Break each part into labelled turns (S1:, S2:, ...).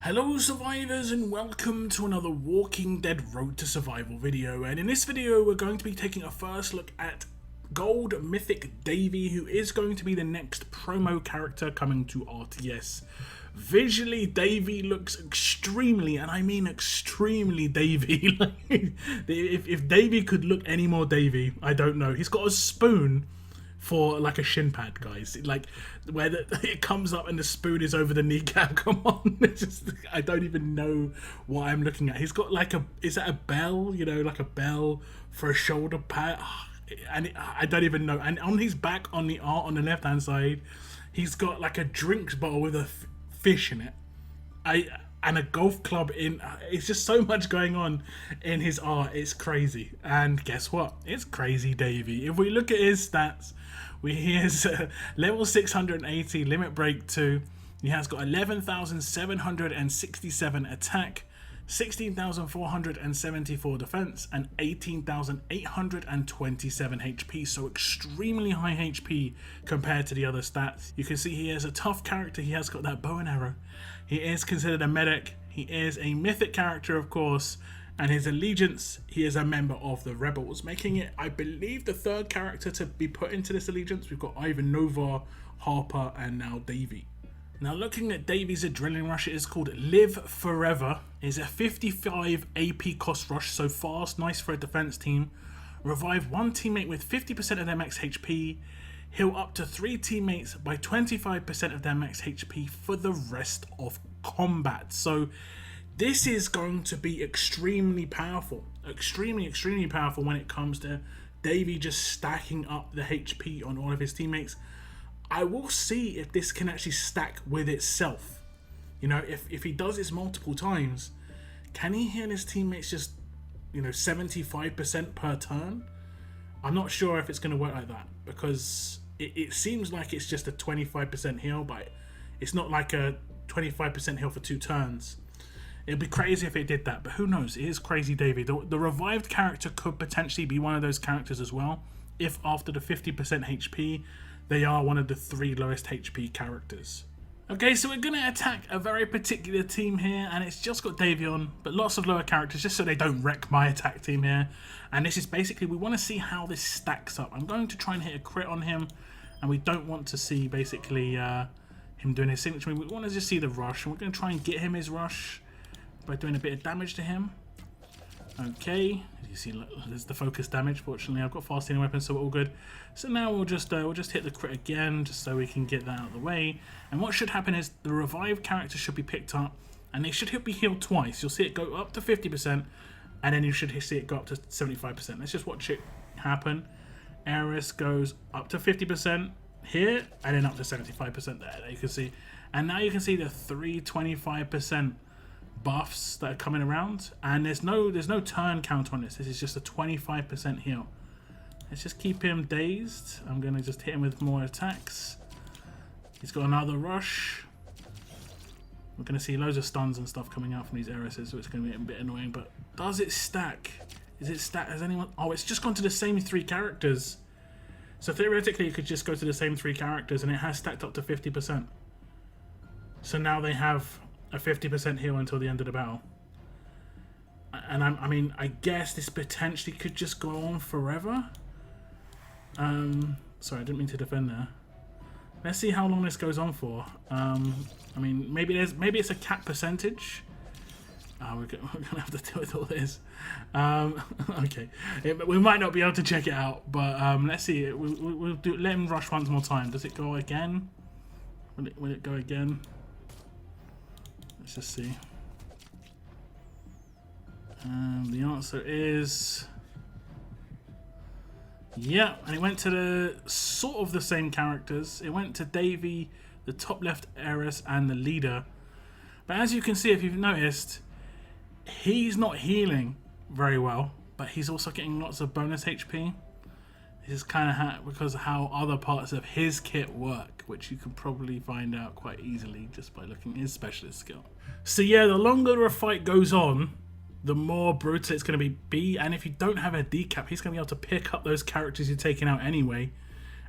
S1: Hello survivors and welcome to another Walking Dead Road to Survival video, and in this video we're going to be taking a first look at Gold Mythic Davie, who is going to be the next promo character coming to RTS. Visually, Davie looks extremely, and I mean extremely Davie. if Davie could look any more Davie, I don't know. He's got a spoon for like a shin pad, guys, like where it comes up and the spoon is over the kneecap. Come on, it's just, I don't even know what I'm looking at. He's got like is that a bell, you know, like a bell for a shoulder pad, and I don't even know. And on his back, on the art on the left hand side, he's got like a drinks bottle with a fish in it, and a golf club in. It's just so much going on in his art. It's crazy. And guess what? It's crazy Davie. If we look at his stats, he is level 680, limit break 2. He has got 11,767 attack, 16,474 defense, and 18,827 HP. So extremely high HP compared to the other stats. You can see he is a tough character. He has got that bow and arrow. He is considered a medic. He is a mythic character, of course. And his allegiance, he is a member of the Rebels, making it, I believe, the third character to be put into this allegiance. We've got Ivan Nova, Harper, and now Davie. Now, looking at Davie's adrenaline rush, it is called Live Forever. It's a 55 AP cost rush, so fast, nice for a defense team. Revive one teammate with 50% of their max HP. Heal up to 3 teammates by 25% of their max HP for the rest of combat. So this is going to be extremely powerful. Extremely powerful when it comes to Davie just stacking up the HP on all of his teammates. I will see if this can actually stack with itself. You know, if he does this multiple times, can he heal his teammates just, 75% per turn? I'm not sure if it's going to work like that, because it seems like it's just a 25% heal, but it's not like a 25% heal for 2 turns. It'd be crazy if it did that, but who knows? It is crazy Davie. The revived character could potentially be one of those characters as well, if after the 50% HP, they are one of the 3 lowest HP characters. Okay, so we're going to attack a very particular team here, and it's just got Davie on, but lots of lower characters, just so they don't wreck my attack team here. And this is basically, we want to see how this stacks up. I'm going to try and hit a crit on him, and we don't want to see, basically, him doing his signature. We want to just see the rush, and we're going to try and get him his rush by doing a bit of damage to him. Okay, as you see, there's the focus damage. Fortunately, I've got fast healing weapons, so we're all good. So now we'll just hit the crit again, just so we can get that out of the way. And what should happen is the revived character should be picked up, and they should be healed twice. You'll see it go up to 50%, and then you should see it go up to 75%. Let's just watch it happen. Eris goes up to 50% here, and then up to 75% there. You can see, and now you can see the 325% buffs that are coming around, and there's no turn count on this. This is just a 25% heal. Let's just keep him dazed. I'm gonna just hit him with more attacks. He's got another rush. We're gonna see loads of stuns and stuff coming out from these Erises, so it's gonna be a bit annoying. But does it stack? Is it stack? Has anyone? Oh, it's just gone to the same 3 characters. So theoretically, it could just go to the same 3 characters, and it has stacked up to 50%. So now they have a 50% heal until the end of the battle. And I mean, I guess this potentially could just go on forever. Sorry, I didn't mean to defend there. Let's see how long this goes on for. I mean, maybe it's a cap percentage. We're gonna have to deal with all this. Okay, we might not be able to check it out, but let's see. We'll let him rush once more time. Does it go again? Will it go again? Let's just see. The answer is yeah, and it went to the sort of the same characters. It went to Davie, the top left Eris, and the leader. But as you can see, if you've noticed, he's not healing very well, but he's also getting lots of bonus HP. This is kind of because of how other parts of his kit work, which you can probably find out quite easily just by looking at his specialist skill. So yeah, the longer a fight goes on, the more brutal it's going to be. And if you don't have a decap, he's going to be able to pick up those characters you're taking out anyway,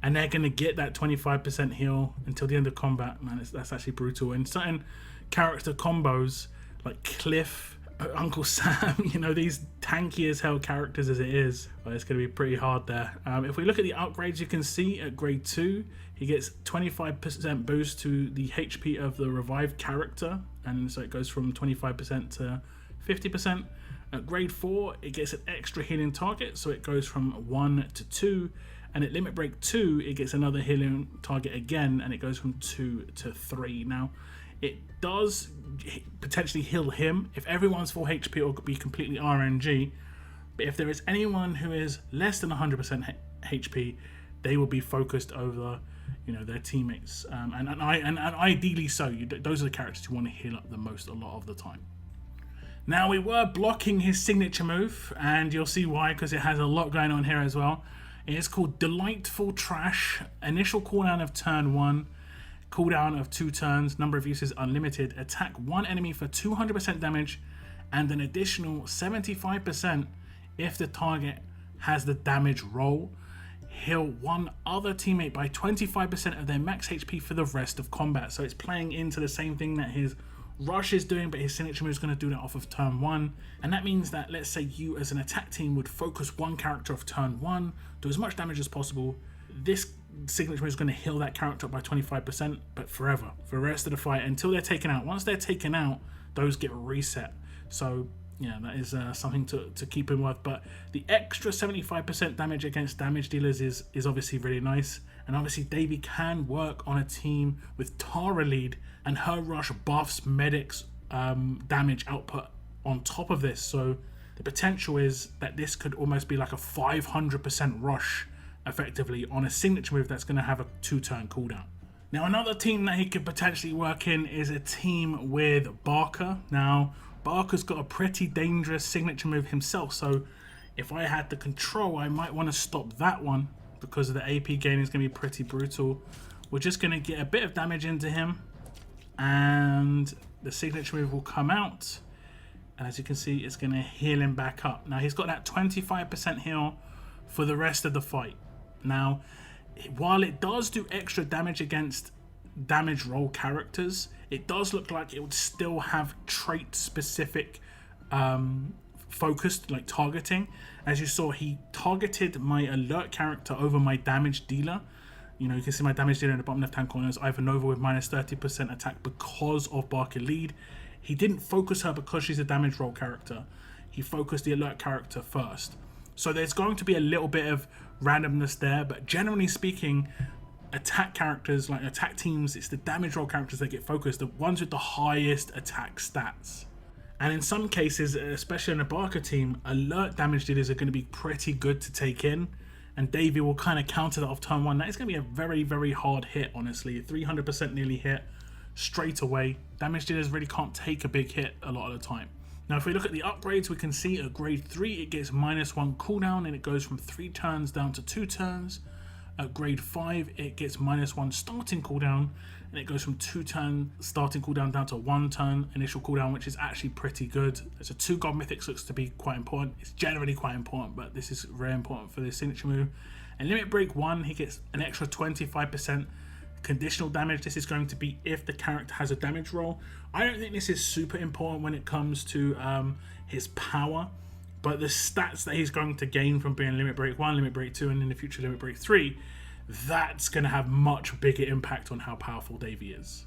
S1: and they're going to get that 25% heal until the end of combat. Man, that's actually brutal. And certain character combos like Cliff, Uncle Sam, you know, these tanky as hell characters as it is, well, it's going to be pretty hard there. If we look at the upgrades, you can see at grade 2, he gets 25% boost to the HP of the revived character, and so it goes from 25% to 50%. At grade 4, it gets an extra healing target, so it goes from 1 to 2, and at limit break 2, it gets another healing target again, and it goes from 2 to 3. Now, it does potentially heal him. If everyone's full HP, it will be completely RNG, but if there is anyone who is less than 100% HP, they will be focused over, you know, their teammates, and ideally so. Those are the characters you want to heal up the most a lot of the time. Now, we were blocking his signature move, and you'll see why, because it has a lot going on here as well. It is called Delightful Trash. Initial cooldown of turn 1, cooldown of 2 turns, number of uses unlimited. Attack one enemy for 200% damage, and an additional 75% if the target has the damage roll. Heal one other teammate by 25% of their max HP for the rest of combat. So it's playing into the same thing that his Rush is doing, but his signature move is going to do that off of turn 1. And that means that, let's say you as an attack team would focus one character off turn 1, do as much damage as possible. This signature move is going to heal that character up by 25%, but forever, for the rest of the fight, until they're taken out. Once they're taken out, those get reset. So yeah, that is something to keep in mind. But the extra 75% damage against damage dealers is obviously really nice. And obviously Davie can work on a team with Tara lead, and her rush buffs medics damage output on top of this. So the potential is that this could almost be like a 500% rush effectively on a signature move that's going to have a 2-turn cooldown. Now, another team that he could potentially work in is a team with Barker. Now, Barker's got a pretty dangerous signature move himself, so if I had the control, I might want to stop that one, because of the AP gain is going to be pretty brutal. We're just going to get a bit of damage into him, and the signature move will come out, and as you can see, it's going to heal him back up. Now, he's got that 25% heal for the rest of the fight. Now, while it does do extra damage against damage roll characters, it does look like it would still have trait specific focused, like targeting. As you saw, he targeted my alert character over my damage dealer. You know, you can see my damage dealer in the bottom left hand corner is Ivanova with minus 30% attack because of Barker lead. He didn't focus her because she's a damage roll character. He focused the alert character first. So there's going to be a little bit of randomness there, but generally speaking, attack characters, like attack teams, it's the damage roll characters that get focused, the ones with the highest attack stats. And in some cases, especially in a Barker team, alert damage dealers are going to be pretty good to take in, and Davie will kind of counter that off turn 1. That is going to be a very, very hard hit, honestly. 300% nearly hit straight away. Damage dealers really can't take a big hit a lot of the time. Now, if we look at the upgrades, we can see at grade 3, it gets -1 cooldown, and it goes from 3 turns down to 2 turns. At grade 5, it gets -1 starting cooldown, and it goes from 2-turn starting cooldown down to 1-turn initial cooldown, which is actually pretty good. There's a 2 God Mythics looks to be quite important. It's generally quite important, but this is very important for this signature move. And limit break 1, he gets an extra 25% conditional damage. This is going to be if the character has a damage roll. I don't think this is super important when it comes to his power, but the stats that he's going to gain from being limit break 1, limit break 2, and in the future limit break 3, that's going to have much bigger impact on how powerful Davie is.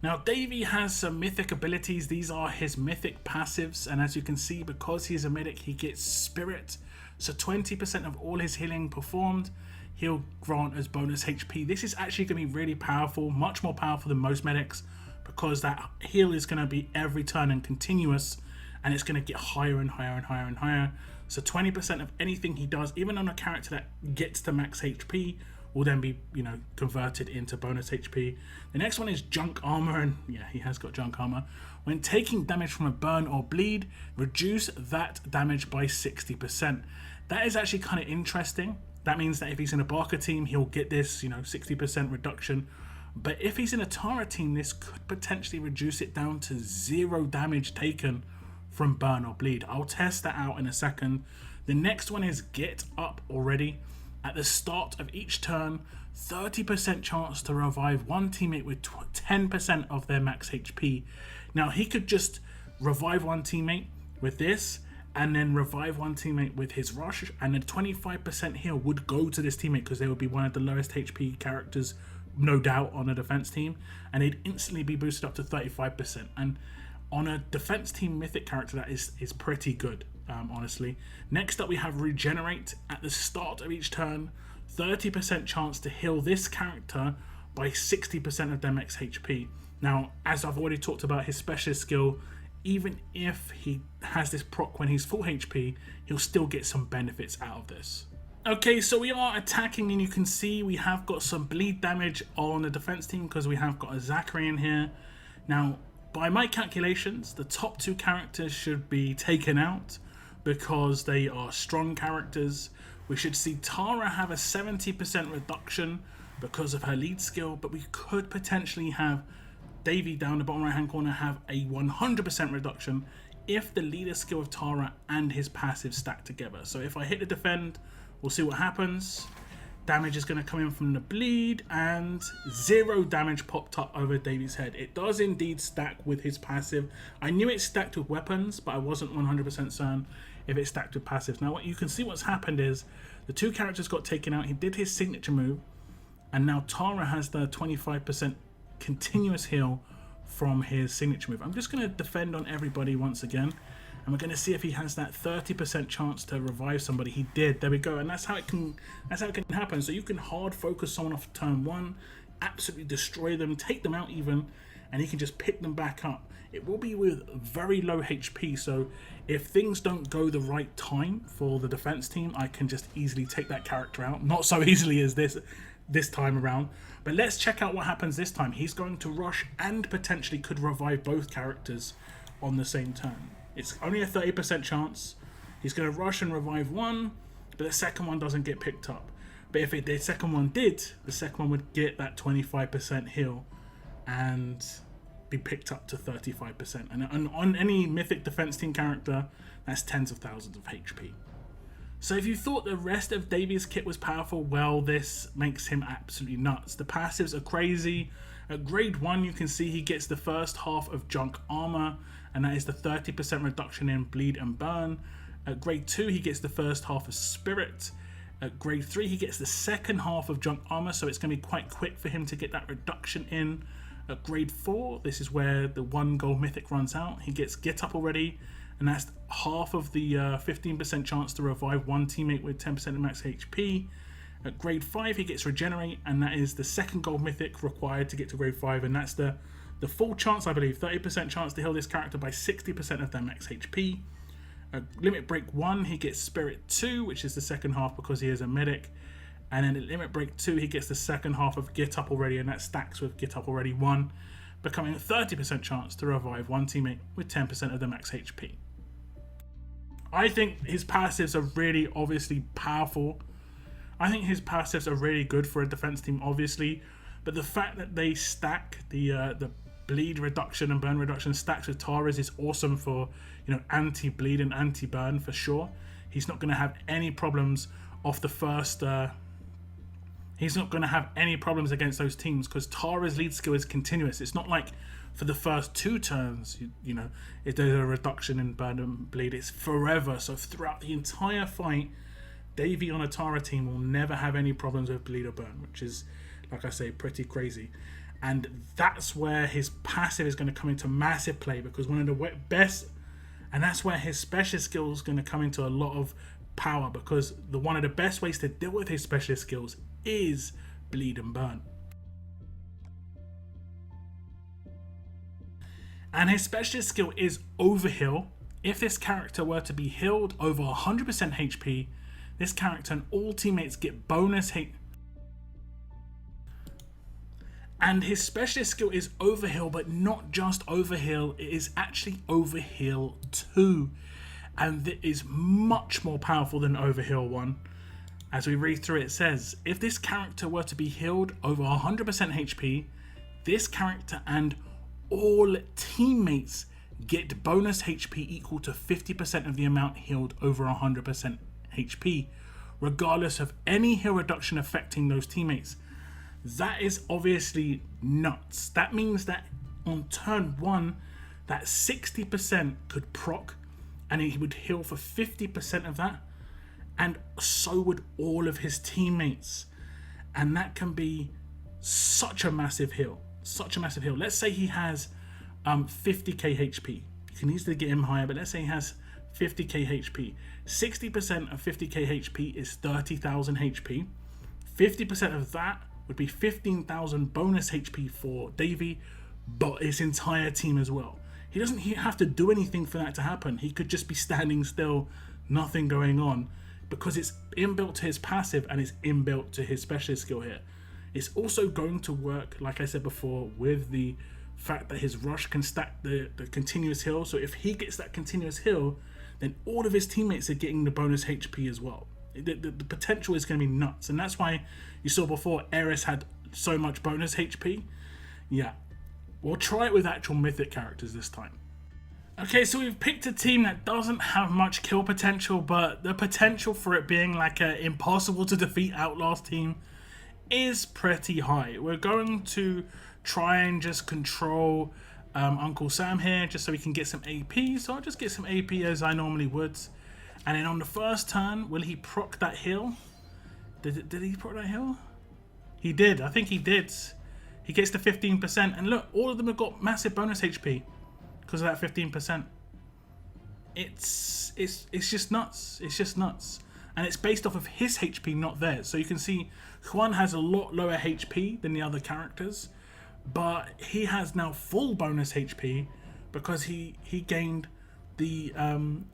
S1: Now, Davie has some mythic abilities. These are his mythic passives, and as you can see, because he's a medic, he gets spirit. So 20% of all his healing performed, he'll grant as bonus HP. This is actually going to be really powerful, much more powerful than most medics, because that heal is going to be every turn and continuous, and it's going to get higher and higher and higher and higher. So 20% of anything he does, even on a character that gets to max HP, will then be, you know, converted into bonus HP. The next one is junk armor, and yeah, he has got junk armor. When taking damage from a burn or bleed, reduce that damage by 60%. That is actually kind of interesting. That means that if he's in a Barker team, he'll get this, you know, 60% reduction. But if he's in a Tara team, this could potentially reduce it down to 0 damage taken from burn or bleed. I'll test that out in a second. The next one is get up already. At the start of each turn, 30% chance to revive one teammate with 10% of their max HP. Now, he could just revive one teammate with this, and then revive one teammate with his rush, and then 25% heal would go to this teammate because they would be one of the lowest HP characters, no doubt, on a defense team, and they'd instantly be boosted up to 35%. And on a defense team mythic character, that is pretty good, honestly. Next up, we have Regenerate. At the start of each turn, 30% chance to heal this character by 60% of their max HP. Now, as I've already talked about, his specialist skill, even if he has this proc when he's full HP, he'll still get some benefits out of this. Okay, so we are attacking, and you can see we have got some bleed damage on the defense team because we have got a Zachary in here. Now, by my calculations, the top two characters should be taken out because they are strong characters. We should see Tara have a 70% reduction because of her lead skill, but we could potentially have Davie down the bottom right hand corner have a 100% reduction if the leader skill of Tara and his passive stack together. So if I hit the defend, we'll see what happens. Damage is going to come in from the bleed, and 0 damage popped up over Davie's head. It does indeed stack with his passive. I knew it stacked with weapons, but I wasn't 100% certain if it stacked with passive. Now, what you can see what's happened is the two characters got taken out. He did his signature move, and now Tara has the 25% continuous heal from his signature move. I'm just going to defend on everybody once again, and we're going to see if he has that 30% chance to revive somebody. He did. There we go. And that's how it can happen. So you can hard focus someone off turn one, absolutely destroy them, take them out even, and he can just pick them back up. It will be with very low HP, so if things don't go the right time for the defense team, I can just easily take that character out. Not so easily as this time around, but let's check out what happens this time. He's going to rush and potentially could revive both characters on the same turn. It's only a 30% chance. He's going to rush and revive one, but the second one doesn't get picked up. But if the second one did, the second one would get that 25% heal and be picked up to 35%. And on any mythic defense team character, that's tens of thousands of HP. So if you thought the rest of Davie's kit was powerful, well, this makes him absolutely nuts. The passives are crazy. At grade 1, you can see he gets the first half of junk armor, and that is the 30% reduction in bleed and burn. At grade 2, he gets the first half of spirit. At grade 3, he gets the second half of junk armor, so it's going to be quite quick for him to get that reduction in. At grade 4, this is where the 1 gold mythic runs out. He gets get up already, and that's half of the 15% chance to revive one teammate with 10% of max HP. At grade 5, he gets regenerate, and that is the second gold mythic required to get to grade 5, and that's the full chance, I believe, 30% chance to heal this character by 60% of their max HP. At limit break 1, he gets spirit 2, which is the second half because he is a medic. And then at limit break 2, he gets the second half of get up already, and that stacks with get up already 1, becoming a 30% chance to revive one teammate with 10% of their max HP. I think his passives are really obviously powerful. I think his passives are really good for a defense team, obviously, but the fact that they stack the bleed reduction and burn reduction stacks with Tara's is awesome for, you know, anti-bleed and anti-burn for sure. He's not going to have any problems off the first. He's not going to have any problems against those teams because Tara's lead skill is continuous. It's not like for the first 2 turns, you know, if there's a reduction in burn and bleed, it's forever. So throughout the entire fight, Davie on a Tara team will never have any problems with bleed or burn, which is, like I say, pretty crazy. And that's where his passive is going to come into massive play, because one of the best, and that's where his special skill is going to come into a lot of power, because one of the best ways to deal with his specialist skills is bleed and burn. And his specialist skill is Overheal. If this character were to be healed over 100% HP, this character and all teammates get bonus hit. And his specialist skill is Overheal, but not just Overheal, it is actually Overheal 2. And it is much more powerful than Overheal 1. As we read through, it says, if this character were to be healed over 100% HP, this character and all teammates get bonus HP equal to 50% of the amount healed over 100% HP, regardless of any heal reduction affecting those teammates. That is obviously nuts. That means that on turn 1, that 60% could proc, and he would heal for 50% of that, and so would all of his teammates. And that can be such a massive heal. Such a massive heal. Let's say he has 50k HP. You can easily get him higher, but let's say he has 50k HP. 60% of 50k HP is 30,000 HP. 50% of that would be 15,000 bonus HP for Davie, but his entire team as well. He doesn't have to do anything for that to happen. He could just be standing still, nothing going on, because it's inbuilt to his passive and it's inbuilt to his specialist skill here. It's also going to work, like I said before, with the fact that his rush can stack the continuous heal. So if he gets that continuous heal, then all of his teammates are getting the bonus HP as well. The potential is going to be nuts, and that's why you saw before Eris had so much bonus HP. Yeah, we'll try it with actual mythic characters this time. Okay, so we've picked a team that doesn't have much kill potential, but the potential for it being like an impossible to defeat Outlast team is pretty high. We're going to try and just control Uncle Sam here, just so we can get some AP. So I'll just get some AP as I normally would. And then on the first turn, will he proc that heal? Did he proc that heal? He did. I think he did. He gets the 15%. And look, all of them have got massive bonus HP because of that 15%. It's just nuts. It's just nuts. And it's based off of his HP, not theirs. So you can see Juan has a lot lower HP than the other characters, but he has now full bonus HP because he gained the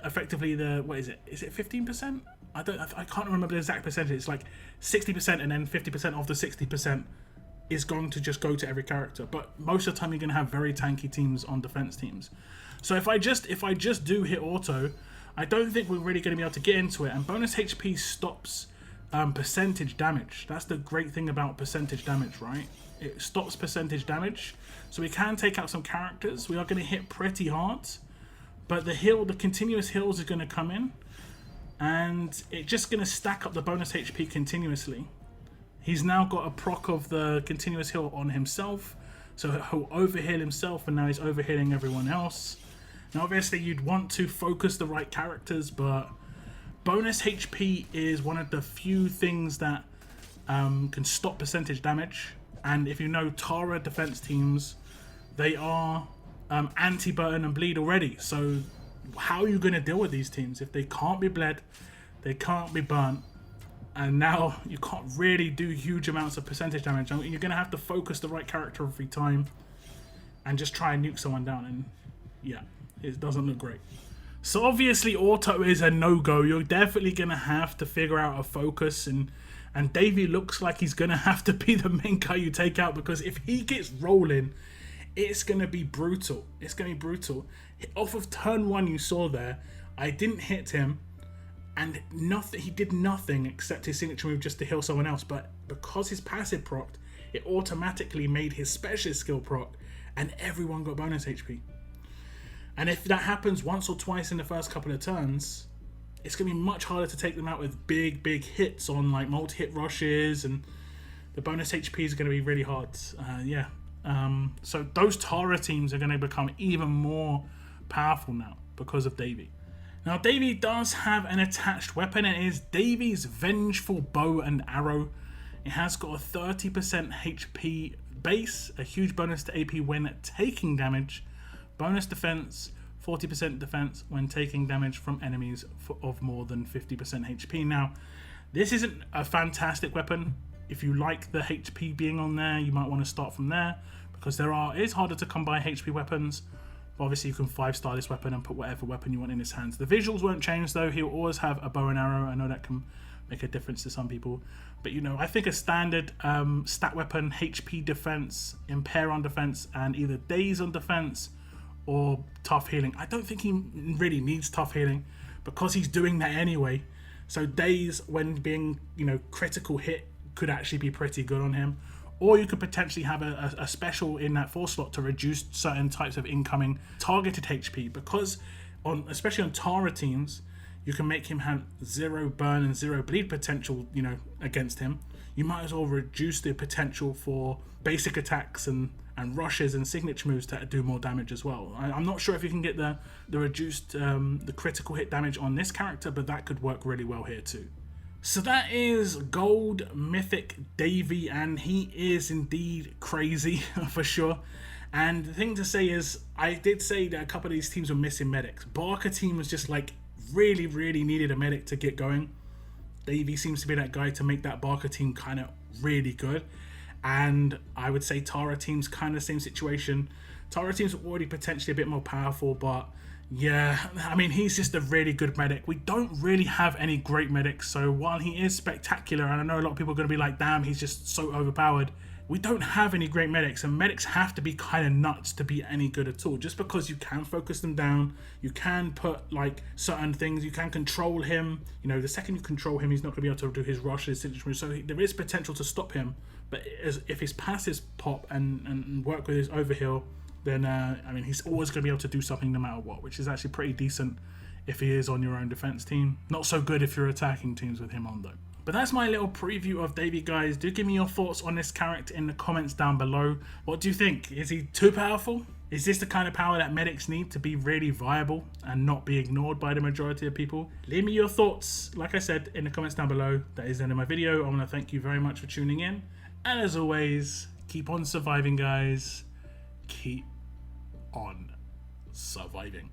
S1: effectively the, what is it? Is it 15%? I can't remember the exact percentage. It's like 60%, and then 50% of the 60% is going to just go to every character. But most of the time you're going to have very tanky teams on defense teams. So if I just do hit auto, I don't think we're really going to be able to get into it. And bonus HP stops percentage damage. That's the great thing about percentage damage, right? It stops percentage damage. So we can take out some characters. We are going to hit pretty hard. But the continuous heals are going to come in. And it's just going to stack up the bonus HP continuously. He's now got a proc of the continuous heal on himself. So he'll overheal himself, and now he's overhealing everyone else. Now obviously you'd want to focus the right characters, but bonus HP is one of the few things that can stop percentage damage. And if you know Tara defense teams, they are anti-burn and bleed already. So how are you going to deal with these teams if they can't be bled, they can't be burnt, and now you can't really do huge amounts of percentage damage? You're going to have to focus the right character every time and just try and nuke someone down, and yeah, it doesn't look great. So obviously auto is a no-go. You're definitely going to have to figure out a focus, and Davie looks like he's going to have to be the main guy you take out, because if he gets rolling, it's going to be brutal. It's going to be brutal. Off of turn 1 you saw there, I didn't hit him, and he did nothing except his signature move just to heal someone else. But because his passive procced, it automatically made his specialist skill proc, and everyone got bonus HP. And if that happens once or twice in the first couple of turns, it's going to be much harder to take them out with big hits on like multi-hit rushes, and the bonus HP is going to be really hard. So those Tara teams are going to become even more powerful now because of Davie. Now Davie does have an attached weapon. It is Davie's Vengeful Bow and Arrow. It has got a 30% HP base, a huge bonus to AP when taking damage, bonus defense, 40% defense when taking damage from enemies of more than 50% HP. Now, this isn't a fantastic weapon. If you like the HP being on there, you might want to start from there, because it is harder to come by HP weapons. But obviously, you can 5-star this weapon and put whatever weapon you want in his hands. The visuals won't change though. He'll always have a bow and arrow. I know that can make a difference to some people, but you know, I think a standard stat weapon, HP defense, impair on defense, and either daze on defense or tough healing. I don't think he really needs tough healing because he's doing that anyway. So daze, when being, you know, critical hit, could actually be pretty good on him. Or you could potentially have a special in that 4 slot to reduce certain types of incoming targeted HP, because especially on Tara teams, you can make him have 0 burn and 0 bleed potential, you know, against him. you might as well reduce the potential for basic attacks and rushes and signature moves to do more damage as well. I'm not sure if you can get the reduced the critical hit damage on this character, but that could work really well here too. So that is Gold Mythic Davie, and he is indeed crazy for sure. And the thing to say is, I did say that a couple of these teams were missing medics. Barker team was just like really needed a medic to get going. Davie seems to be that guy to make that Barker team kind of really good. And I would say Tara team's kind of same situation. Tara team's already potentially a bit more powerful, but yeah, I mean, he's just a really good medic. We don't really have any great medics, so while he is spectacular, and I know a lot of people are going to be like, damn, he's just so overpowered, we don't have any great medics, and medics have to be kind of nuts to be any good at all. Just because you can focus them down, you can put like certain things, you can control him. You know, the second you control him, he's not going to be able to do his rushes, so there is potential to stop him. But if his passives pop and work with his overheal, then I mean, he's always going to be able to do something no matter what, which is actually pretty decent if he is on your own defense team. Not so good if you're attacking teams with him on though. But that's my little preview of Davie, guys. Do give me your thoughts on this character in the comments down below. What do you think? Is he too powerful? Is this the kind of power that medics need to be really viable and not be ignored by the majority of people? Leave me your thoughts, like I said, in the comments down below. That is the end of my video. I want to thank you very much for tuning in. And as always, keep on surviving, guys. Keep on surviving.